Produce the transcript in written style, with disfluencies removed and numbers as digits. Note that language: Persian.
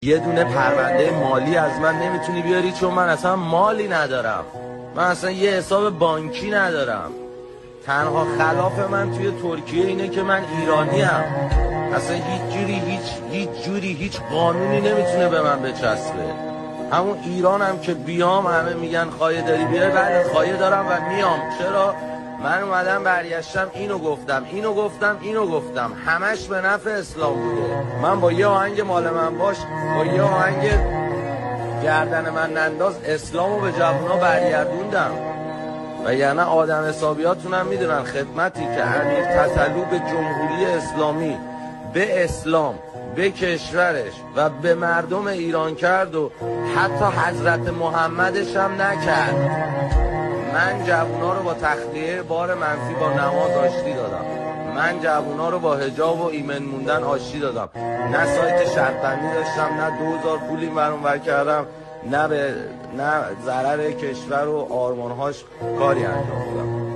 یه دونه پرونده مالی از من نمیتونی بیاری چون من اصلا مالی ندارم. من اصلا یه حساب بانکی ندارم. تنها خلاف من توی ترکیه اینه که من ایرانیم. اصلا هیچ جوری هیچ قانونی نمیتونه به من بچسبه. همون ایرانم که بیام همه میگن خواهی داری بیای، بله خواهی دارم و میام. چرا؟ من اومدم برگشتم اینو گفتم همش به نفع اسلام بوده. من با یه آهنگ مال من باش، با یه آهنگ گردن من ننداز اسلامو به جوونا برگردوندم. و یعنی آدم حسابیاتونم میدونن خدمتی که امیر تتلو به جمهوری اسلامی، به اسلام، به کشورش و به مردم ایران کرد و حتی حضرت محمدش هم نکرد. من جوونا رو با تخلیه بار منفی با نماز آشتی دادم. من جوونا رو با حجاب و ایمن موندن آشتی دادم. نه سایت شرطبندی داشتم، نه 2000 پول این ور اون ور کردم، نه ضرر کشور و آرمانهاش کاری انجام دادم.